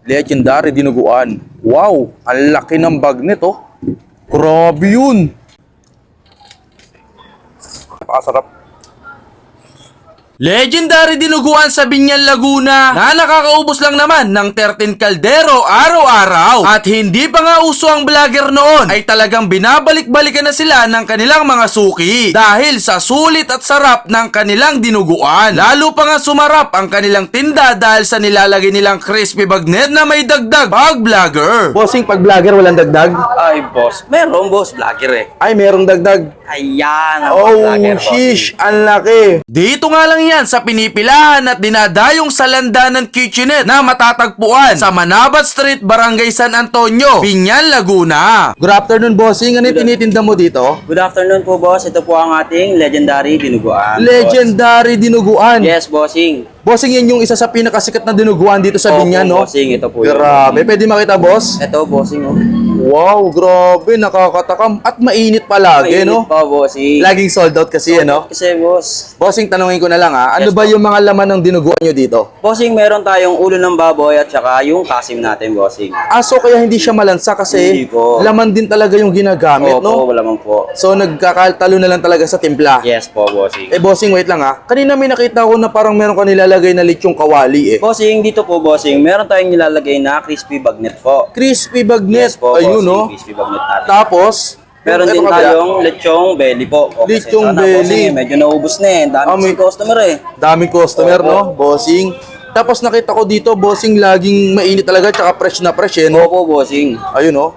Legendary dinuguan. Wow, ang laki ng bag nito. Grabe yun. Napakasarap. Legendary dinuguan sa Binyan, Laguna na nakakaubos lang naman ng 13 kaldero araw-araw. At hindi pa nga uso ang vlogger noon ay talagang binabalik-balikan na sila ng kanilang mga suki dahil sa sulit at sarap ng kanilang dinuguan. Lalo pa nga sumarap ang kanilang tinda dahil sa nilalagay nilang crispy bagnet na may dagdag pag vlogger. Bossing, pag vlogger walang dagdag? Ay, boss. Meron, boss. Vlogger eh. Ay, merong dagdag. Ayan. Oh, vlogger, sheesh, ang laki. Dito nga lang yan sa pinipilahan at dinadayong sa Landanan Kitchenette na matatagpuan sa Manabat Street, Barangay San Antonio, Binyan, Laguna. Good afternoon, bossing. Ano yung tinitinda mo dito? Good afternoon po, boss. Ito po ang ating legendary dinuguan. Legendary dinuguan. Yes, bossing. Bossing, yan yung isa sa pinakasikat na dinuguan dito sa Binyan, no? Bossing, ito po yun. Grabe. Pwede makita, boss? Ito, bossing, oh. Wow, grabe. Nakakatakam. At mainit palagi, no? Mainit pa, bossing. Laging sold out kasi, ano? Kasi, boss. Bossing, tanungin ko na lang, ha? Ano Yes, ba yung mga laman ng dinuguan nyo dito? Bossing, meron tayong ulo ng baboy at saka yung kasim natin, bossing. So kaya hindi siya malansa kasi Hindi po. laman din talaga yung ginagamit, Opo, no? wala man po. So nagkakatalo na lang talaga sa timpla. Yes po, bossing. Bossing, wait lang ha. Kanina may nakita ko na parang meron ka nilalagay na lechong kawali Bossing, dito po, bossing, meron tayong nilalagay na crispy bagnet po. Crispy bagnet. Yes po, Ayun, bossing, no? crispy bagnet natin. Tapos, Meron ito din kabila. tayong lechong belly po. O, kasi Lechong sana, belly. bossing, medyo naubos na eh. Dami may customer eh. Daming customer, Opo. no? Bossing. Tapos nakita ko dito, bossing, laging mainit talaga, tsaka fresh na fresh, no? Opo, bossing. Ayun, no?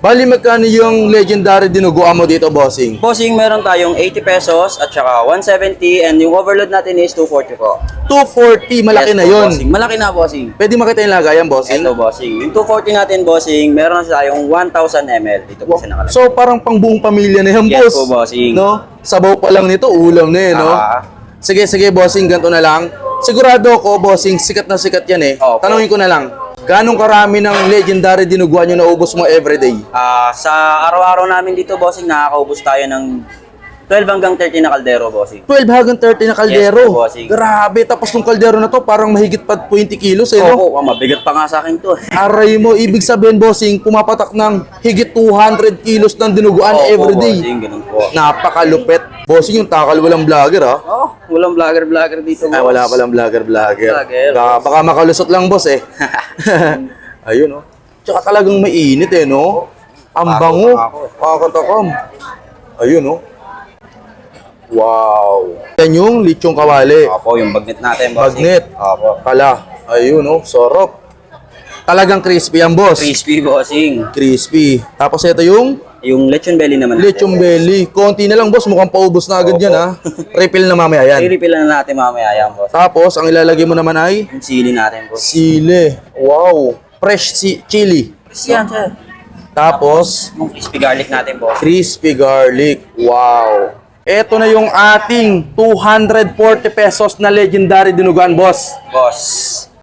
Bali, magkano yung legendary dinuguan mo dito, bossing? Bossing, meron tayong 80 pesos at saka 170 and yung overload natin is 240 po. 240, malaki Yes na po, yun. Bossing. Malaki na, bossing. Pwede makita yung lagayan, bossing? Ito, bossing. Yung 240 natin, bossing, meron na tayong 1,000 ml. Dito po siya nakalagay. So parang pang buong pamilya na yan, boss. Yes po, bossing. No? Sabaw pa lang nito, ulam na eh, no? Sige, bossing, ganito na lang. Sigurado ko, bossing, sikat na sikat yan eh. Opo. Tanungin ko na lang, ganong karami ng legendary dinuguan yung naubos mo everyday? Sa araw-araw namin dito, bossing, nakakaubos tayo ng 12 hanggang 13 na kaldero, bossing. 12 hanggang 30 na kaldero. Yes po, bossing. Grabe, tapos yung kaldero na to, parang mahigit pa 20 kilos eh, no? Opo, mabigat pa nga sa akin to. Aray mo, ibig sabihin, bossing, pumapatak ng higit 200 kilos ng dinuguan Opo, everyday. bossing, ganun po. Napakalupit. Bossing, yung takal walang vlogger, ha? Oh, walang vlogger dito, boss. Ay, wala palang vlogger. Vlogger, Baka makalusot lang, boss, eh. Ayun, oh. Tsaka talagang mainit, eh, no? Ang bango. Kakatakam. Ayun, oh. Wow. Yan yung lechong kawali. Opo, yung bagnet natin, bossing. Bagnet. Opo. Pala. Ayun, oh. Sarap. Talagang crispy yan, boss. Crispy, bossing. Crispy. Tapos ito yung Yung lechon belly naman natin. lechong belly. Konti na lang, boss. Mukhang paubos na agad yan, ha? Refill na mamaya yan. I-refill na natin mamaya yan, boss. Tapos, ang ilalagay mo naman ay Yung sili natin, boss. sili. Wow. Fresh chili. Yan, sir. Tapos, Yung crispy garlic natin, boss. crispy garlic. Wow. Ito na yung ating 240 pesos na legendary dinuguan, boss. Boss.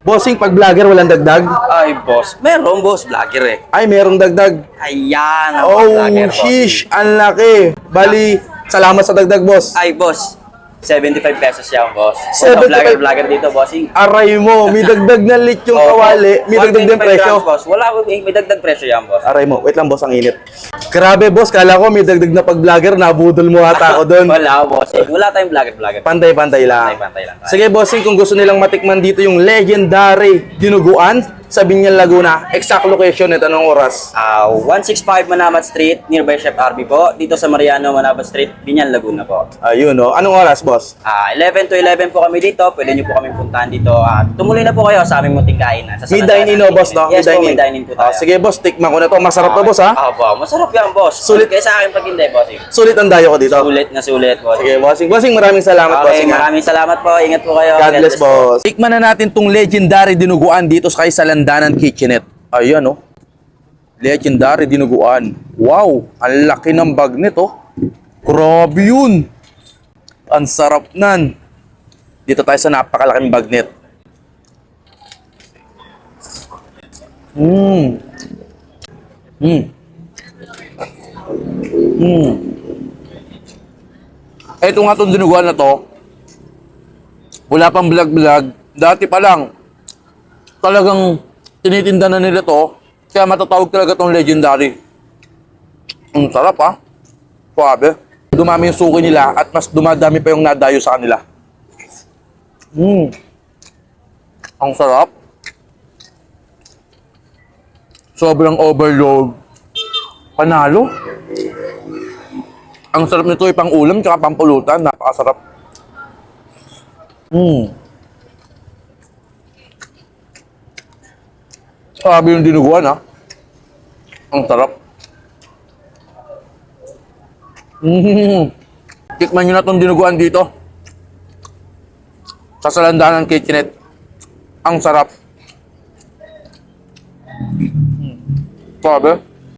Bossing, pag vlogger, walang dagdag? Ay, boss. Meron, boss. Vlogger eh. Ay, merong dagdag. Ayan. ang Oh, vlogger, boss. sheesh. Ang laki. Bali, salamat sa dagdag, boss. Ay, boss. 75 pesos yan, boss. 75? Vlogger dito, bossing. Aray mo, may dagdag na lechong kawali. May dagdag din 125 presyo. grams, boss. Wala, may dagdag presyo yan, boss. Aray mo, wait lang, boss, ang init. Grabe, boss, kala ko may dagdag na pag-vlogger, nabudol mo ata ako doon. Wala, bossing. Wala tayong vlogger. Pantay-pantay lang. Pantay-pantay lang tayo. Sige, bossing, kung gusto nilang matikman dito yung legendary dinuguan sa Binyan, Laguna, exact location nito ng oras. 165 Manabat Street, nearby Chef RB po. Dito sa Mariano, Manabat Street, Binyan, Laguna po. Ayun, no. Anong oras, boss? 11 to 11 po kami dito. Pwede nyo po kami puntahan dito. Tumuloy na po kayo sa aming munting kainan. May dine-in, no, boss, no? Yes po, may May dine-in po tayo. sige, boss, tikman ko na to. Masarap to, boss, ha? Opo, masarap yan, boss. Sulit. Kaya sa akin pag hindi, bossing. Sulit ang dayo ko dito. Sulit na sulit, boss. Sige, bossing. Bossing, maraming salamat, Okay, bossing, ha? maraming salamat po. Ingat po kayo. God bless, boss. Tikman na natin tong legendary dinuguan dito sa Landanan Kitchenette. Ayan, oh. Legendary dinuguan. Wow, ang laki ng bag nito. Grabe yun. Ang sarap nan. Dito tayo sa napakalaking bagnet. Ito nga itong dinuguan na to. Wala pang vlog-vlog. Dati pa lang, talagang tinitinda na nila to. Kaya matatawag talaga tong legendary. Ang sarap ah. Suabe. Dumami yung suki nila at mas dumadami pa yung nadayo sa kanila. Ang sarap. Sobrang overload. Panalo. Ang sarap nito ay pang ulam tsaka pang pulutan. Napakasarap. Sabi yung dinuguan ha. Ang sarap. Tikman nyo na itong dinuguan dito. Sa Salandanan Kitchenette. Ang sarap. Sabi.